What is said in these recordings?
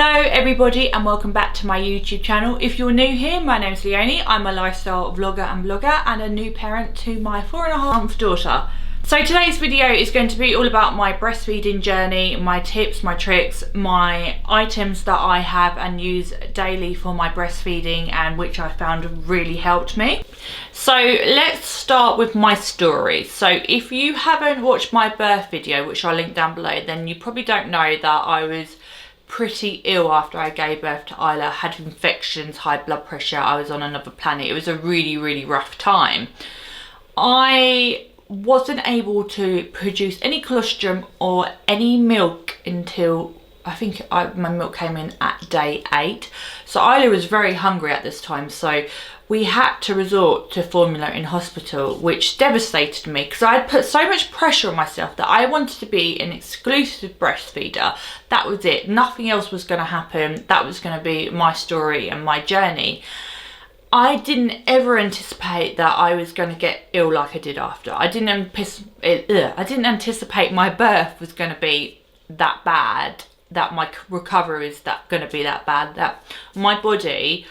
Hello everybody and welcome back to my YouTube channel. If you're new here, my name's Leonie. I'm a lifestyle vlogger and blogger and a new parent to my 4.5-month daughter. So today's video is going to be all about my breastfeeding journey, my tips, my tricks, my items that I have and use daily for my breastfeeding and which I found really helped me. So let's start with my story. So if you haven't watched my birth video, which I'll link down below, then you probably don't know that I was pretty ill after I gave birth to Isla. Had infections, high blood pressure, I was on another planet. It was a really rough time. I wasn't able to produce any colostrum or any milk until I think my milk came in at day 8. So Isla was very hungry at this time, so we had to resort to formula in hospital, which devastated me because I had put so much pressure on myself that I wanted to be an exclusive breastfeeder. That was it. Nothing else was going to happen. That was going to be my story and my journey. I didn't ever anticipate that I was going to get ill like I did after. I didn't anticipate my birth was going to be that bad, that my recovery is going to be that bad, that my body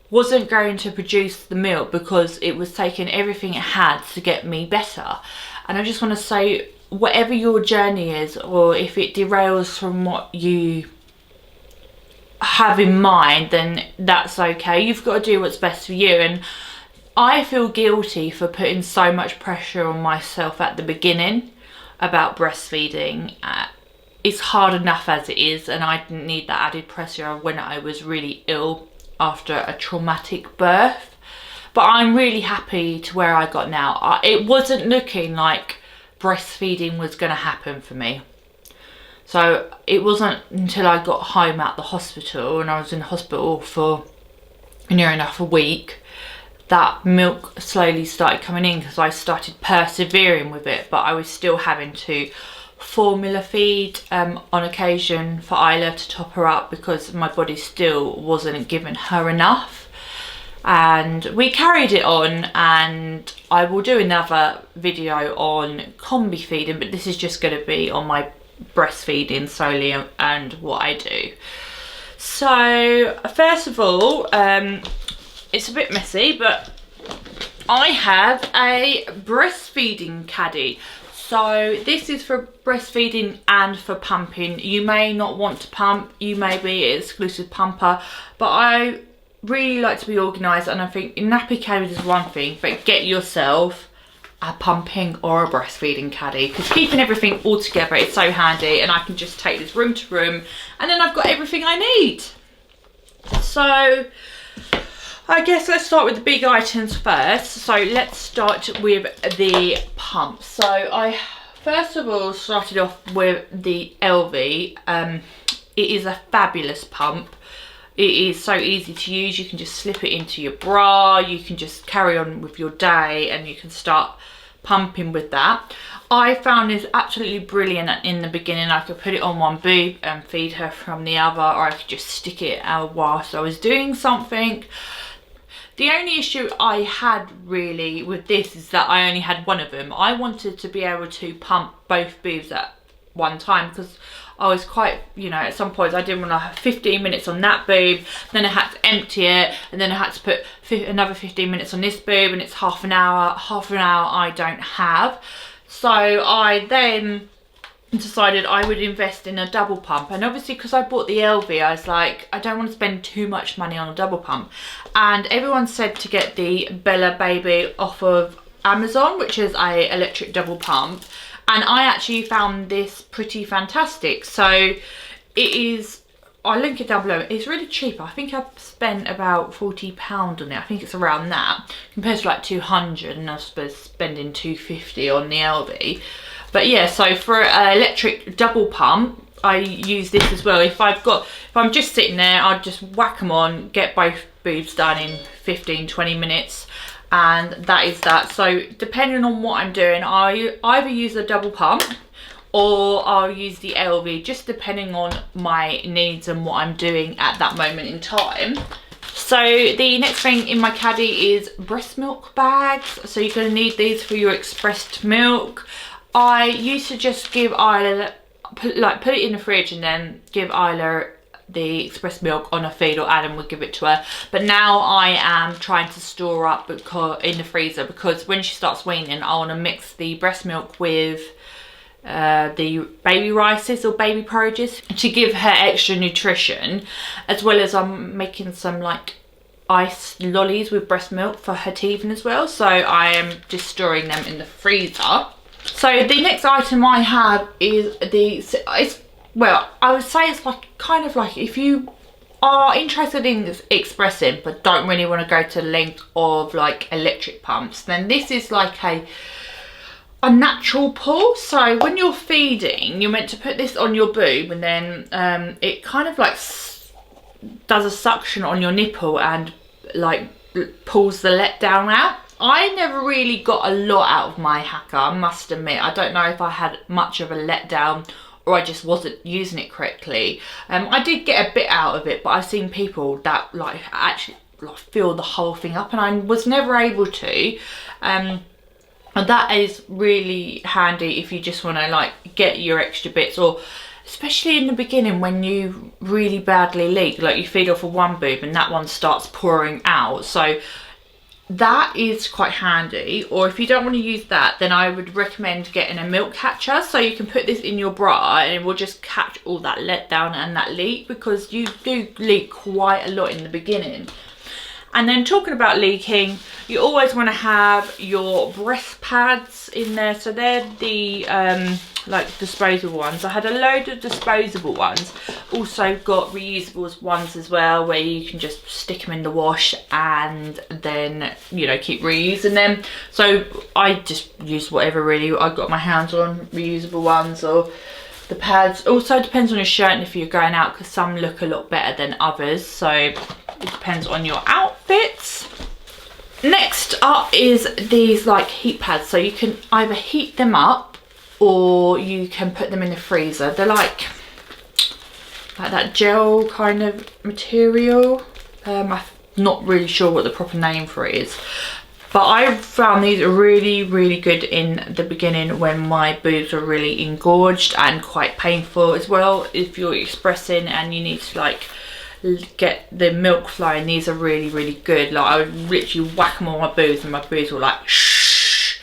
wasn't going to produce the milk because it was taking everything it had to get me better. And I just want to say, whatever your journey is, or if it derails from what you have in mind, then that's okay. You've got to do what's best for you. And I feel guilty for putting so much pressure on myself at the beginning about breastfeeding. It's hard enough as it is, and I didn't need that added pressure when I was really ill after a traumatic birth. But I'm really happy to where I got now. It wasn't looking like breastfeeding was going to happen for me. So it wasn't until I got home at the hospital, and I was in hospital for near enough a week, that milk slowly started coming in because I started persevering with it. But I was still having to formula feed on occasion for Isla to top her up because my body still wasn't giving her enough. And we carried it on, and I will do another video on combi feeding, but this is just going to be on my breastfeeding solely and what I do. So first of all, it's a bit messy, but I have a breastfeeding caddy. So this is for breastfeeding and for pumping. You may not want to pump, you may be an exclusive pumper, but I really like to be organised, and I think nappy caddies is one thing, but get yourself a pumping or a breastfeeding caddy, because keeping everything all together is so handy, and I can just take this room to room and then I've got everything I need. So I guess let's start with the big items first. So let's start with the pump. So I first of all started off with the LV. It is a fabulous pump. It is so easy to use. You can just slip it into your bra, you can just carry on with your day, and you can start pumping with that. I found this absolutely brilliant in the beginning. I could put it on one boob and feed her from the other, or I could just stick it out whilst I was doing something. The only issue I had really with this is that I only had one of them. I wanted to be able to pump both boobs at one time because I was quite, at some points I didn't want to have 15 minutes on that boob, then I had to empty it, and then I had to put another 15 minutes on this boob, and it's half an hour I don't have. So I then decided I would invest in a double pump, and obviously because I bought the LV, I was like, I don't want to spend too much money on a double pump. And everyone said to get the Bella Baby off of Amazon, which is a electric double pump, and I actually found this pretty fantastic. So it is, I'll link it down below. It's really cheap. I think I've spent about £40 on it. I think it's around that compared to like 200, and I was supposed to spending 250 on the LV. But yeah, so for an electric double pump, I use this as well. If I'm just sitting there, I'll just whack them on, get both boobs done in 15-20 minutes, and that is that. So depending on what I'm doing, I either use a double pump or I'll use the LV, just depending on my needs and what I'm doing at that moment in time. So the next thing in my caddy is breast milk bags. So you're going to need these for your expressed milk. I used to just give Isla, put it in the fridge and then give Isla the express milk on her feed, or Adam would give it to her. But now I am trying to store up in the freezer, because when she starts weaning, I want to mix the breast milk with the baby rices or baby porridges to give her extra nutrition, as well as I'm making some like ice lollies with breast milk for her teething as well. So I am just storing them in the freezer. So the next item I have is well, I would say it's like kind of like, if you are interested in expressing but don't really want to go to the length of like electric pumps, then this is like a natural pull. So when you're feeding, you're meant to put this on your boob, and then it kind of like does a suction on your nipple and like pulls the letdown out. I never really got a lot out of my hacker, I must admit. I don't know if I had much of a letdown or I just wasn't using it correctly. I did get a bit out of it, but I've seen people that like actually like fill the whole thing up, and I was never able to. And that is really handy if you just want to like get your extra bits, or especially in the beginning when you really badly leak, like you feed off of one boob and that one starts pouring out. So that is quite handy. Or if you don't want to use that, then I would recommend getting a milk catcher. So you can put this in your bra and it will just catch all that letdown and that leak, because you do leak quite a lot in the beginning. And then talking about leaking, you always want to have your breast pads in there. So they're the like disposable ones. I had a load of disposable ones. Also got reusable ones as well, where you can just stick them in the wash and then, you know, keep reusing them. So I just use whatever really I got my hands on, reusable ones or the pads. Also depends on your shirt and if you're going out, because some look a lot better than others. So it depends on your outfits. Next up is these like heat pads. So you can either heat them up or you can put them in the freezer. They're like that gel kind of material. I'm not really sure what the proper name for it is, but I found these are really, really good in the beginning when my boobs are really engorged and quite painful as well. If you're expressing and you need to like get the milk flowing, these are really, really good. Like I would literally whack them on my boobs and my boobs were like shh.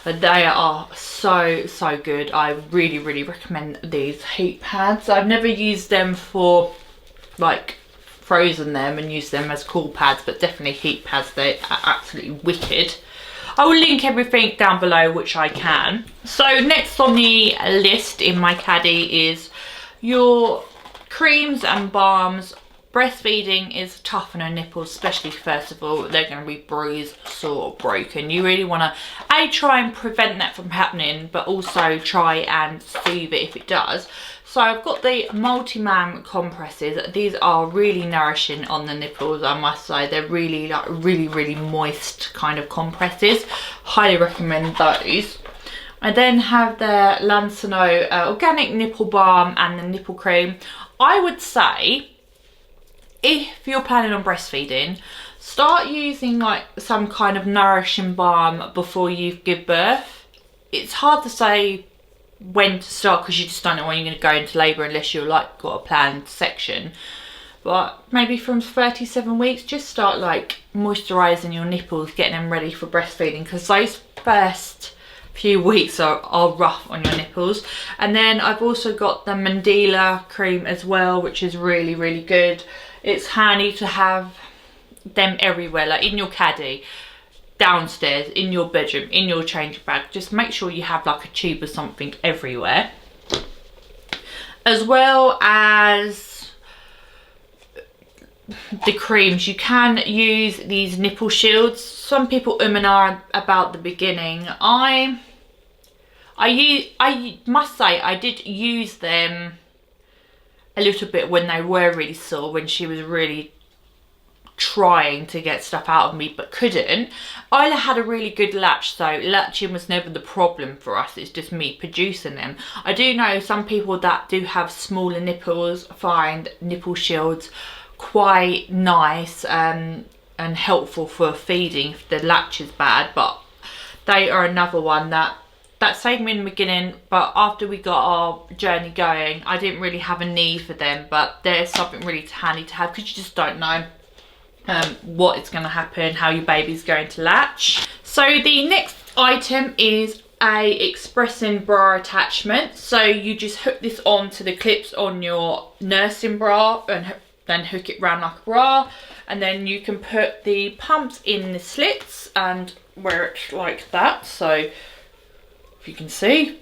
And they are so good. I really, really recommend these heat pads. I've never used them for like frozen them and used them as cool pads, but definitely heat pads, they are absolutely wicked. I will link everything down below, which I can. So next on the list in my caddy is your creams and balms. Breastfeeding is tough on her nipples, especially first of all, they're going to be bruised, sore, broken. You really want to try and prevent that from happening, but also try and soothe it if it does. So I've got the multi-man compresses. These are really nourishing on the nipples, I must say. They're really like really moist kind of compresses. Highly recommend those. I then have the Lansano organic nipple balm and the nipple cream. I would say, if you're planning on breastfeeding, start using like some kind of nourishing balm before you give birth. It's hard to say when to start because you just don't know when you're going to go into labour unless you're like got a planned section. But maybe from 37 weeks, just start like moisturising your nipples, getting them ready for breastfeeding, because those first few weeks are rough on your nipples. And then I've also got the Mandela cream as well, which is really, really good. It's handy to have them everywhere, like in your caddy, downstairs, in your bedroom, in your change bag. Just make sure you have like a tube or something everywhere. As well as the creams, you can use these nipple shields. Some people and ah about the beginning. I must say I did use them a little bit when they were really sore, when she was really trying to get stuff out of me but couldn't. Isla had a really good latch, so latching was never the problem for us. It's just me producing them. I do know some people that do have smaller nipples find nipple shields quite nice and helpful for feeding if the latch is bad, but they are another one that that saved me in the beginning, but after we got our journey going, I didn't really have a need for them, but there's something really handy to have because you just don't know what is going to happen, how your baby's going to latch. So the next item is a expressing bra attachment. So you just hook this on to the clips on your nursing bra and then hook it round like a bra, and then you can put the pumps in the slits and wear it like that. So if you can see,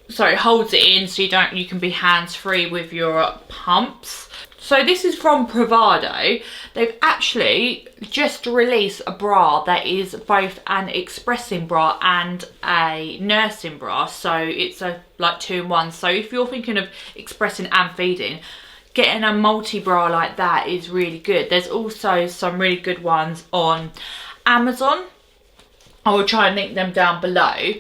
so it holds it in so you can be hands-free with your pumps. So this is from Bravado. They've actually just released a bra that is both an expressing bra and a nursing bra. So it's a like 2-in-1. So if you're thinking of expressing and feeding, getting a multi-bra like that is really good. There's also some really good ones on Amazon. I will try and link them down below.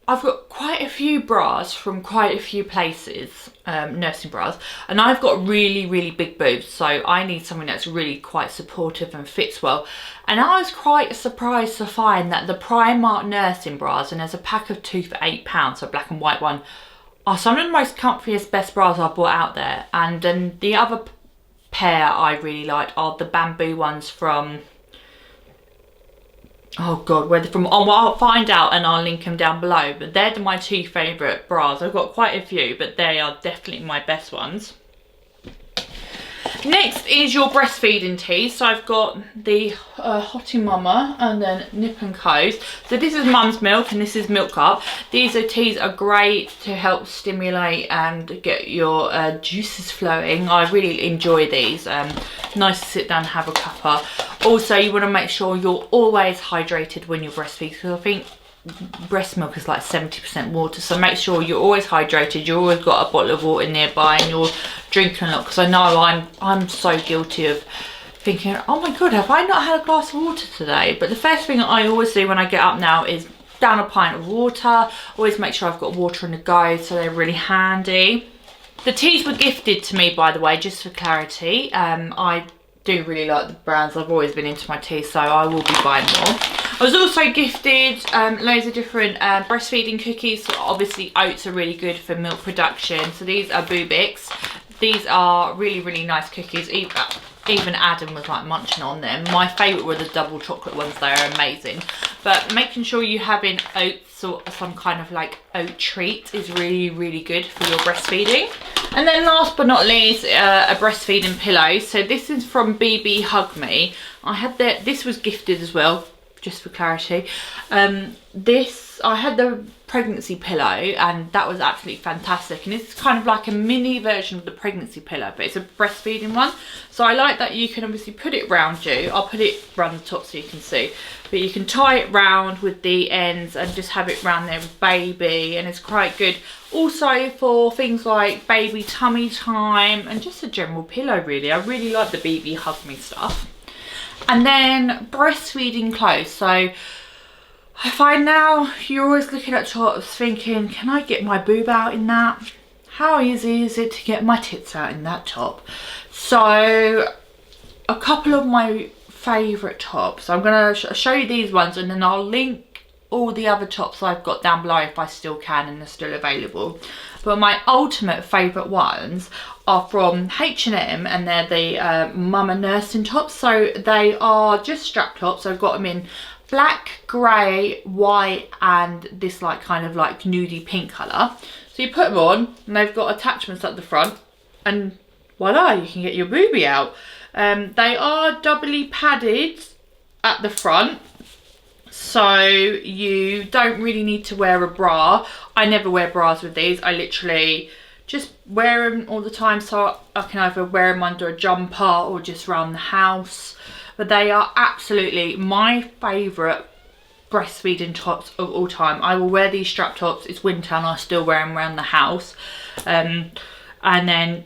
I've got quite a few bras from quite a few places, nursing bras, and I've got really big boobs, so I need something that's really quite supportive and fits well. And I was quite surprised to find that the Primark nursing bras, and there's a pack of 2 for £8, so a black and white one, are some of the most comfiest, best bras I've bought out there. And then the other pair I really like are the bamboo ones from, oh god, where they're from. Oh, well, I'll find out and I'll link them down below. But they're my 2 favourite bras. I've got quite a few, but they are definitely my best ones. Next is your breastfeeding tees. So I've got the Hottie Mama and then Nipple and Co's. So this is Mum's Milk and this is Milk Up. These teas are great to help stimulate and get your juices flowing. I really enjoy these. Nice to sit down and have a cuppa. Also, you want to make sure you're always hydrated when you're breastfeeding, because I think breast milk is like 70% water, so make sure you're always hydrated. You've always got a bottle of water nearby and you're drinking a lot, because I know I'm so guilty of thinking, oh my god, have I not had a glass of water today? But the first thing I always do when I get up now is down a pint of water. Always make sure I've got water on the go, so they're really handy. The teas were gifted to me, by the way, just for clarity. I do really like the brands. I've always been into my teas, so I will be buying more. I was also gifted loads of different breastfeeding cookies. So obviously oats are really good for milk production. So these are Boobix. These are really nice cookies. Even Adam was like munching on them. My favourite were the double chocolate ones. They are amazing. But making sure you're having oats or some kind of like oat treat is really good for your breastfeeding. And then last but not least, a breastfeeding pillow. So this is from BB Hug Me. This was gifted as well, just for clarity. I had the pregnancy pillow and that was absolutely fantastic, and it's kind of like a mini version of the pregnancy pillow, but it's a breastfeeding one. So I like that you can obviously put it round you. I'll put it round the top so you can see, but you can tie it round with the ends and just have it round there with baby, and it's quite good also for things like baby tummy time and just a general pillow really. I really like the BB Hug Me stuff. And then breastfeeding clothes. So I find now you're always looking at tops thinking, can I get my boob out in that? How easy is it to get my tits out in that top? So a couple of my favourite tops. I'm going to show you these ones, and then I'll link all the other tops I've got down below if I still can and they're still available. But my ultimate favourite ones are from H&M, and they're the mama nursing tops. So they are just strap tops. I've got them in black, grey, white and this like kind of like nudie pink colour. So you put them on and they've got attachments at the front, and voila, you can get your boobie out. They are doubly padded at the front, so you don't really need to wear a bra. I never wear bras with these. I literally just wear them all the time, so I can either wear them under a jumper or just around the house. But they are absolutely my favourite breastfeeding tops of all time. I will wear these strap tops. It's winter and I still wear them around the house. And then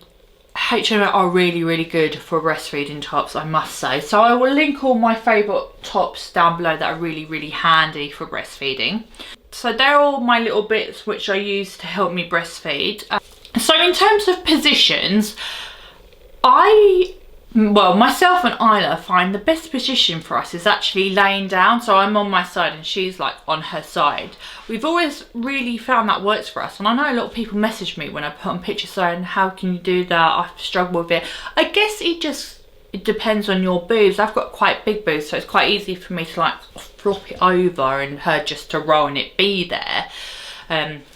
H&M are really good for breastfeeding tops, I must say. So I will link all my favourite tops down below that are really handy for breastfeeding. So they're all my little bits which I use to help me breastfeed. So in terms of positions, I well, myself and Isla find the best position for us is actually laying down. So I'm on my side and she's like on her side. We've always really found that works for us. And I know a lot of people message me when I put on pictures saying, how can you do that? I struggle with it. I guess it depends on your boobs. I've got quite big boobs, so it's quite easy for me to like flop it over and her just to roll and it be there.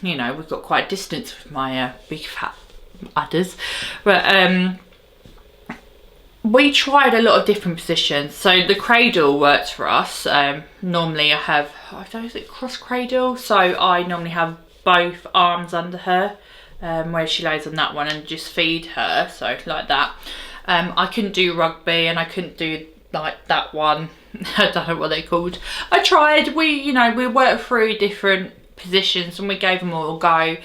You know, we've got quite a distance with my big fat udders. But we tried a lot of different positions. So the cradle works for us. Normally I have, I don't know, is it cross cradle? So I normally have both arms under her, where she lays on that one, and just feed her, so like that. I couldn't do rugby and I couldn't do like that one. I don't know what they're called. I tried, we worked through different positions and we gave them all a go.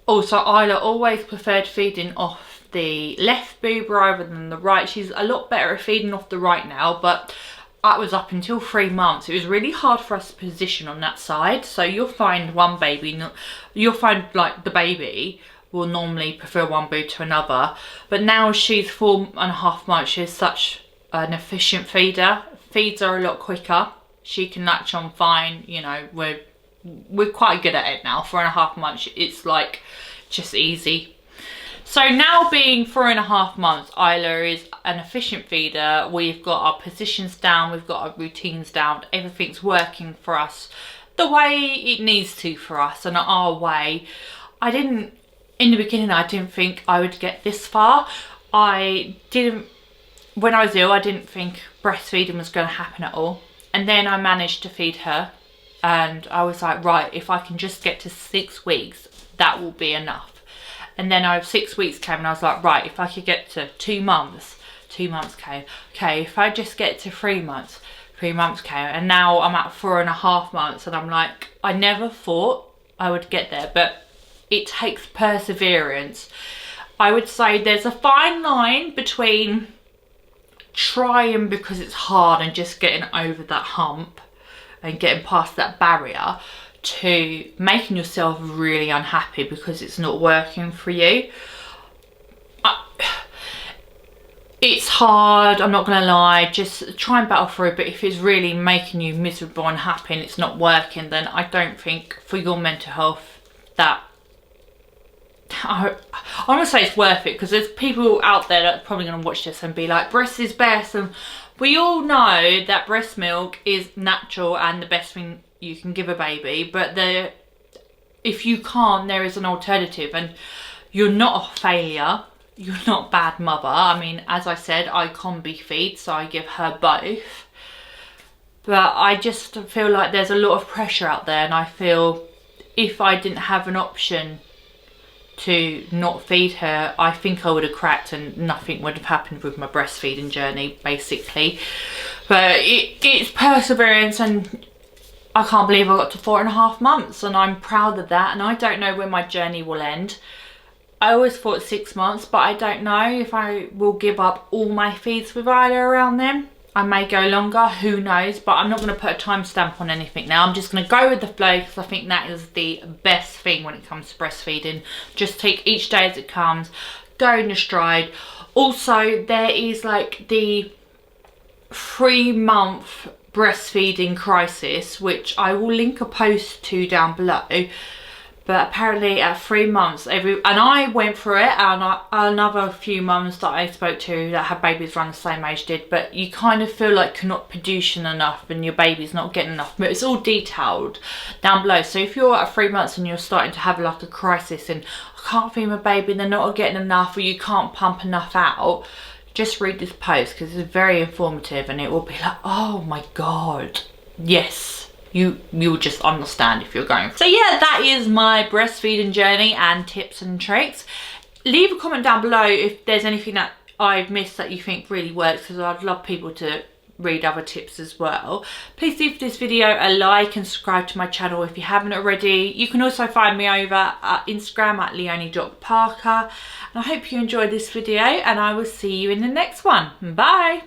Also, Isla always preferred feeding off the left boob rather than the right. She's a lot better at feeding off the right now, but that was up until 3 months. It was really hard for us to position on that side. So you'll find one baby, you'll find like the baby will normally prefer one boob to another, but now she's 4.5 months, she's such an efficient feeder. Feeds are a lot quicker, she can latch on fine. You know, we're quite good at it now. 4.5 months, it's like just easy. So now being 4.5 months, Isla is an efficient feeder. We've got our positions down, we've got our routines down, everything's working for us the way it needs to for us and our way. In the beginning, I didn't think I would get this far. When I was ill, I didn't think breastfeeding was going to happen at all. And then I managed to feed her and I was like, right, if I can just get to 6 weeks, that will be enough. And then 6 weeks came and I was like, right, if I could get to 2 months, 2 months came. Okay, if I just get to 3 months, 3 months came. And now I'm at 4.5 months and I'm like, I never thought I would get there, but it takes perseverance. I would say there's a fine line between trying because it's hard and just getting over that hump and getting past that barrier, to making yourself really unhappy because it's not working for you. It's hard, I'm not gonna lie, just try and battle through it, but if it's really making you miserable and unhappy and it's not working, then I don't think for your mental health that I want to say it's worth it, because there's people out there that are probably going to watch this and be like, breast is best, and we all know that breast milk is natural and the best thing you can give a baby, but if you can't, there is an alternative, and you're not a failure, you're not a bad mother. I mean, as I said, I combi feed, so I give her both, but I just feel like there's a lot of pressure out there, and I feel if I didn't have an option to not feed her, I think I would have cracked and nothing would have happened with my breastfeeding journey, basically. But it's perseverance, and I can't believe I got to 4.5 months, and I'm proud of that, and I don't know when my journey will end. I always thought 6 months, but I don't know if I will give up all my feeds with Isla around then. I may go longer, who knows, but I'm not going to put a timestamp on anything now. I'm just going to go with the flow, because I think that is the best thing when it comes to breastfeeding. Just take each day as it comes, go in your stride. Also, there is like the 3-month breastfeeding crisis, which I will link a post to down below. But apparently at 3 months, and I went through it, and another few mums that I spoke to that had babies around the same age did, but you kind of feel like you're not producing enough and your baby's not getting enough. But it's all detailed down below. So if you're at 3 months and you're starting to have like a crisis and I can't feed my baby, they're not getting enough, or you can't pump enough out, just read this post, because it's very informative, and it will be like, oh my God, yes. You'll just understand if you're going. So yeah, that is my breastfeeding journey and tips and tricks. Leave a comment down below if there's anything that I've missed that you think really works, because I'd love people to read other tips as well. Please leave this video a like and subscribe to my channel if you haven't already. You can also find me over at Instagram at leonie.parker. And I hope you enjoyed this video, and I will see you in the next one. Bye.